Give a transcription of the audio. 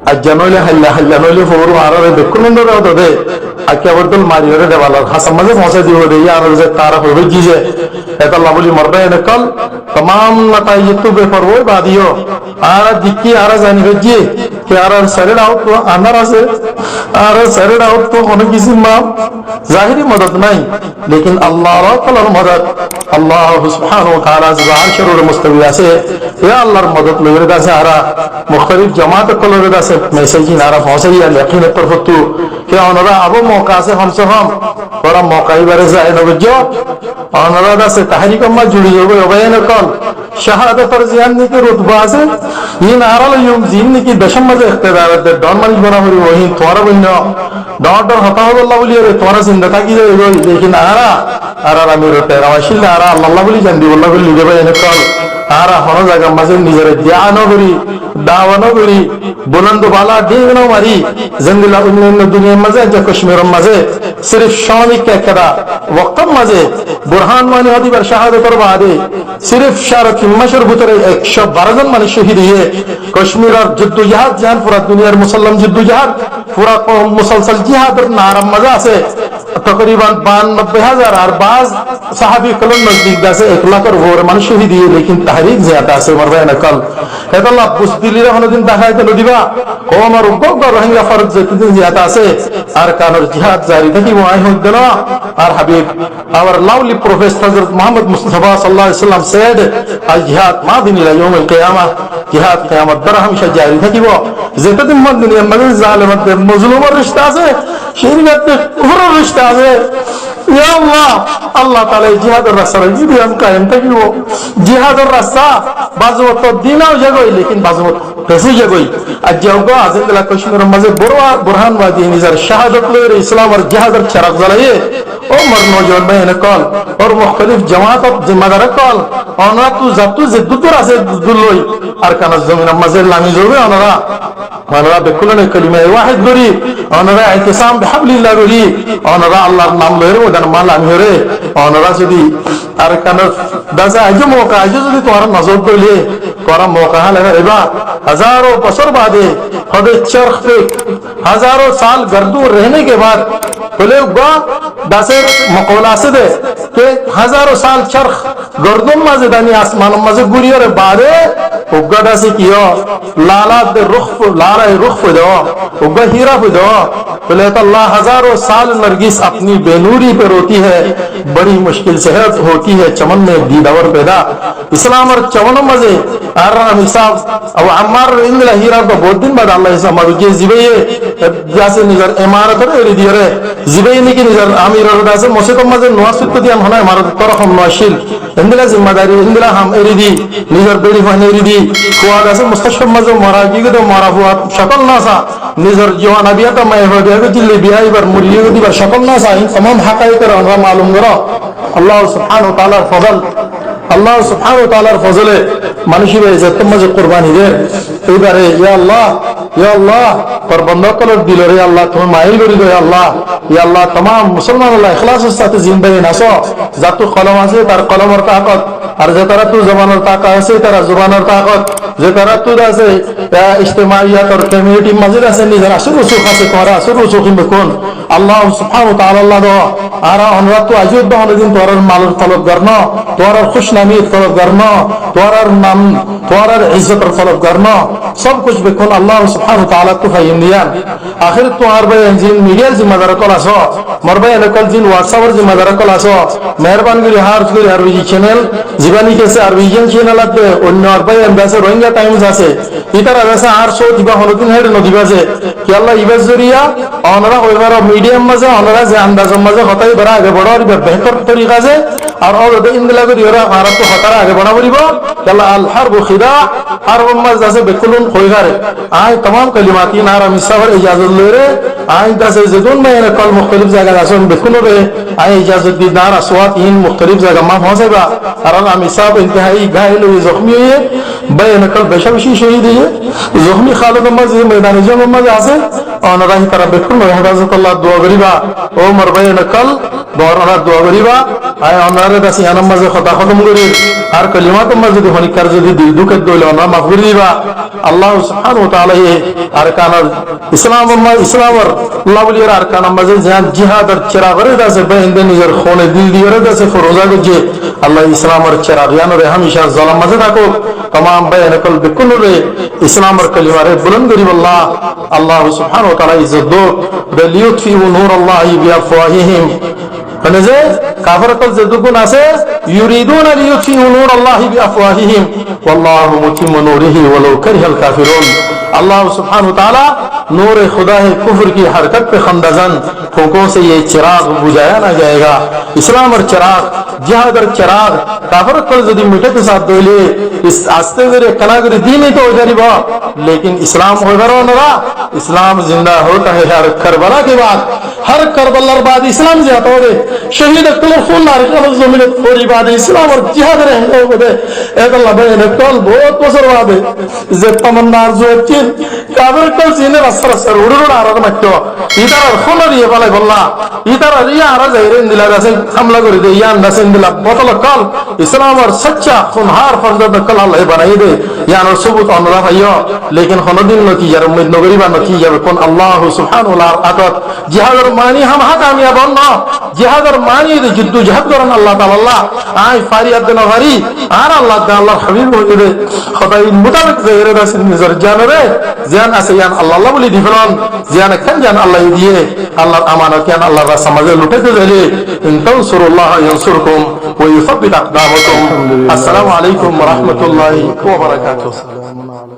ajjanole hallanole foru arare bekkunondo rawdo de akabardul mariyore de balar hasamaze pਹੁंचे दियो de यार जे तारा होवे जीजे eta labuli marbe ne kal tamam natayitu be parwo badiyo ara dikki ara jani veji ke ara sarid out to anar ase ara sarid out to kono kisi ma zahiri madad nahi lekin allah ra taala madad allah subhanahu wa taala zahir shurur mustawi ase ya allah madad logre da se ara mukhtalif jamaat ko logre da se message nara pਹੁंचे ya yaqin tarfatu ke onara abo mauka se hum se hum bada mauka hi bare zain hojo onara da se tahrik amma judi hobe obayen kal shahadat ar ziyanni ki rutba se in aral yum jinni ki dasham maze iqtidar de don mani bana hori wahi twara binno doctor hata Allah boli re twara zindata ki je lekin ara amir terawashil ara Allah boli jandi Allah boli de bayen kal ara hono jaga maze nijere diano gori দাওয়ানো করি বুলন্দ বালা ডিগনো মারি জিন্দিলা উন্নয়ন দুনিয়া মাঝে যে কাশ্মীরের মাঝে সির্ফ শামিক একটা ওয়াক্ত মাঝে বুরহান মানে হদিবার শাহাদাতের বাদে সির্ফ সারা কিমাশের ভিতরে 112 জন মানুষ শহীদ হয়ে কাশ্মীরের যুদ্ধ জিহাদ জান পুরো দুনিয়ার মুসলমান যুদ্ধ জিহাদ পুরো মুসলসল জিহাদের নারাম মাঝে আছে तकरीबन 92,000 और बाज साहबी कलम नजदीक से 1 लाख और वो মানুষ শহীদ হয়ে लेकिन तहरीक ज्यादा আছে মরবে না কল এদাল্লাহ বুঝদিলিরা হনদিন দেখাইতে নদিবা কোমর উগ্র রোহিঙ্গা ফরজ যেদিন ज्यादा আছে আর কানোর জিহাদ জারি থাকি ওয়াই হইদ না আর Habib our lovely professor Hazrat Muhammad Mustafa sallallahu alaihi wasallam said al jihad madin ila yawm al qiyamah jihad qiyamah dar hamisha জারি থাকিব যেদিন মন দুনিয়া মানে জালেমাত মজলুমের রিশতা আছে শরীয়ত কুফরের রিশতা আছে ইয়া আল্লাহ আল্লাহ তাআলা জিহাদের রাস্তা যদি हम कायम থাকিব জিহাদের রাস্তা বাজওত দিনাও জগই लेकिन বাজওত পেছি জগই আজ জগো আজেলা কাশ্মীরের মাঝে বুরহান ওয়াদি নিজার শাহাদাত লরে ইসলাম আর জিহাদের চিরাগ জ্বালায়ে ও মর নওজওয়ান ভাইনে কল और मुख्तलिफ जमात जिम्मेदार कल ओनरा तू जातु जिद्दुर আছে দুলই আর কানা জমিনের মাঝে লামি জবে ওনরা বেকুলনে কলিমা ওয়াহিদ গরি ওনরা ইতিসাম বিহাবলিল্লাহ গরি ওনরা আল্লাহর নাম লরে ওদান মালামি হরে ওনরা যদি আর কানা দাজা আজো মৌকা আজো যদি তোমার নজর কইলে তোরা মৌকা হালে এবা हजारों बसर बादे खुदे चरख पे हजारों साल गर्दू रहने के बाद बोले दासे मकौला से दे के हजारों साल चरख गर्दुम मजे दानी आसमान मजे गुरियर बारे उग्गा दासे कियो लाला दे लाला रुख दो उग्गा हीरा दो बोले तो अल्लाह हजारों साल नरगिस अपनी बेनूरी पे रोती है बड़ी मुश्किल से होती है चमन में दीदावर पैदा इस्लाम और चमन मजे आराम हिसाब अब अम्मार इंदला हीरा को बहुत दिन बाद अल्लाह हिसाब मारुके जिबे जैसे निजर इमारत रे दिए रे जिबे नि की निजर आमिर दासे मसे तो मजे नवासुत दिया हना इमारत तरफ नवाशिल इंदला जिम्मेदारी इंदला हम एरिदी निजर बेड़ी फने एरिदी कोआ दासे मुस्तशफ मजे मरागी के तो मरा हुआ शकल ना सा निजर जवान अबिया तो मैं हो गया जिल्ली बियाई बर मुरियो दी बर शकल ना सा इन तमाम हकायत रा मालूम करो अल्लाह सुब्हानहु व तआला फजल আল্লাহ সুবহানাহু ওয়া তাআলার ফজলে মানুষের ইজ্জত মাঝে কুরবানি দে এবারে ইয়া আল্লাহ তোর বন্ধকলের দিলরে আল্লাহ তুমি মাইল করি দে ইয়া আল্লাহ तमाम মুসলমান আল্লাহ ইখলাসের সাথে জিন্দেগি নাসো যাতু কলম আছে তার কলমের তাকত আর যে তারা তু জবানের তাকত আছে তারা জবানের তাকত যে তারা তু আছে ইজতিমাইয়াত আর কমিউনিটি মাঝে আছে নিজের আসল সুখ আছে তোরা আসল সুখ কোন আল্লাহ সুবহানাহু ওয়া তাআলা আল্লাহ দো আর অনুরাত তো আজুদ দহনে দিন তোর মালের তলব করনো তোর खुशनामी तलब करना तोरार नाम तोरार इज्जत तलब करना सब कुछ बिल्कुल अल्लाह सुब्हानहु व तआला को फायम दिया आखिर तो आर भाई जिन मीडिया जिम्मेदार कल आसो मरबे एलकल जिन व्हाट्सएप जिम्मेदार कल आसो मेहरबान करी हार करी आरबी चैनल जीवानी कैसे आरबीजन चैनल आते अन्य आर भाई एम्बासे रोहिंग्या टाइम्स আছে ইতার আছে আর সো দিবা হলদিন হেড নদিবা যে কি আল্লাহ ইবাজ জরিয়া অনরা ওইবার মিডিয়াম মাঝে অনরা যে আন্দাজ মাঝে হতাই বড় আগে বড় আর বেহতর তরিকা আছে আর ওর ইন্দলা করি ওরা भारत को हतारा आगे बढ़ा बरीब अल्लाह अल हर्ब खिदा हर उम्मत जैसे बेकुलन खोइगारे आय तमाम कलिमाती नारा मिसावर इजाजत ले रे आय जैसे जदुन में कल मुख्तलिफ जगह जैसे बेकुल रे आय इजाजत दी नारा स्वात इन मुख्तलिफ जगह मा पहुंचेगा और अल्लाह मिसाब इंतहाई घायल हुए जख्मी हुए बे नकल बेशमशी शहीद है जख्मी खालिद मस्जिद मैदान जंग में आसे অনারাহি তারা বেকুন হেফাজত আল্লাহ দোয়া করিবা ও মরবাই নকল বরনা দোয়া করিবা আয় অনারে দাসি আনাম মাঝে কথা খতম করি আর কলিমা তোমার যদি হনিকার যদি দিল দুঃখের দইলে অনার মাফ করে দিবা আল্লাহ সুবহানাহু ওয়া তাআলা আর কানার ইসলামর আল্লাহ বলি আর কানাম মাঝে জিহাদের চিরাগরে দাসে বেন্দে নিজের খুনে দিল দিয়ে দাসে ফরোজা গজে আল্লাহ ইসলামর চিরাগিয়ানরে হামেশা জালাম মাঝে থাকো तमाम बयान कल बिकुल रे इस्लाम और कलिमा रे बुलंद गरीब अल्लाह सुब्हानहु व तआला इज्जत दो लियुतफिउ नूर अल्लाह बिअफवाहिहिम যে কাফের কল যে দুগুণ আছে ইউরিদুনা লিইউতফিউ নূর আল্লাহি বিআফওয়াহিহিম ওয়াল্লাহু মুতিম্মু নূরিহি ওয়ালাউ কারিহাল কাফিরুন अल्लाह सुब्हानहु व तआला नूर खुदा है कुफ्र की हरकत पे खंदजन फूंकों से ये चिराग बुझाया ना जाएगा इस्लाम और चिराग जिहाद और चिराग काफिर कल जदी मिटे के साथ दोले इस आस्ते जरे कनागरी दीन तो हो जारीबा लेकिन इस्लाम हो गरो ना इस्लाम जिंदा होता है हर करबला के बाद इस्लाम जाता हो शहीद कल खून नार का जमीन थोड़ी बाद इस्लाम और जिहाद रहने हो गए एक अल्लाह बने कल बहुत बसर बाद जे तमन्ना जो चिन काबर कल जिने असर असर उड़ुड़ आराध मट्टो इधर खून दिए वाले बल्ला इधर रिया आरा जहरीन दिला जैसे हमला कर दे यान दसन दिला बोतल कल इस्लाम और सच्चा खूनहार फर्जद कल अल्लाह बनाई दे यान और सबूत अनरा भाइयो लेकिन खनदिन नतीजा उम्मीद नगरी बा नतीजा कोन अल्लाह सुब्हानहु व तआला जिहाद और मानी हम हा कामयाब ना जिहाद और मानी दे जिद्दु जहद करन अल्लाह ताला आय फारियत न हरी आर अल्लाह ताला हबीब हो दे खुदाई मुताबिक जहरे दस नजर जान रे जान আছে यान अल्लाह বলি দিফলন জান খান জান আল্লাহ দিয়ে আল্লাহর আমানত জান আল্লাহর সমাজে লুটাতে দিলে ইন তানসুরুল্লাহ ইয়ানসুরকুম ওয়া ইউসাব্বিত আকদামাকুম আসসালামু আলাইকুম ওয়া রাহমাতুল্লাহি ওয়া বারাকাতুহু